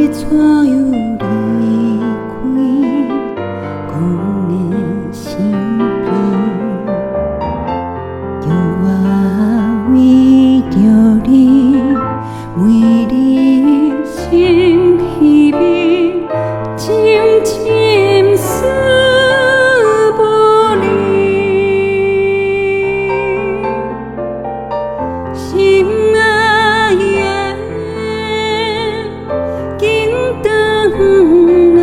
左右离开，讲的身边，叫我为着你，为你心稀微，深深思无离，心爱的，紧转来，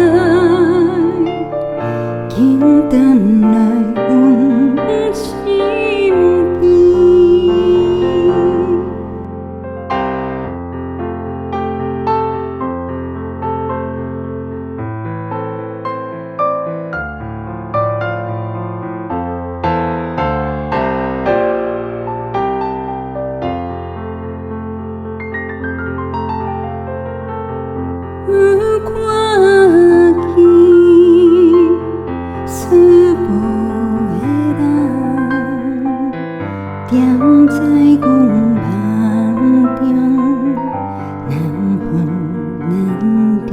紧转来阮身边。看见思无的人，踮在阮梦中，难分难离。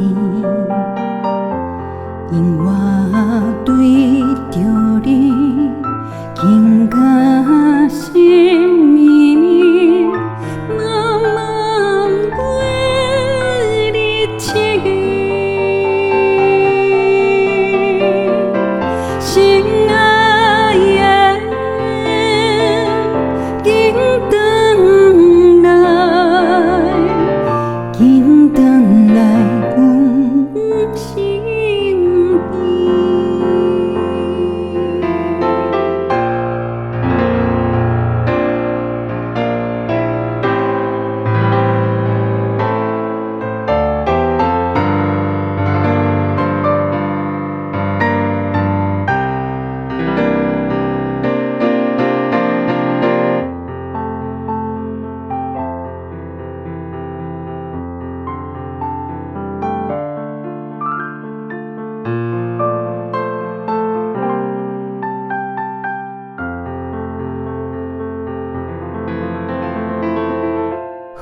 因我对着你，紧甲生命慢慢陪你起。心爱的，紧转来，紧转来阮身边。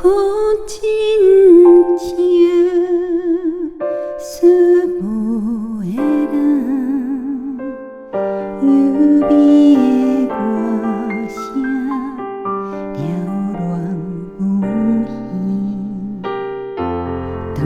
好亲像思无的人，幽微的歌声缭乱风稀。当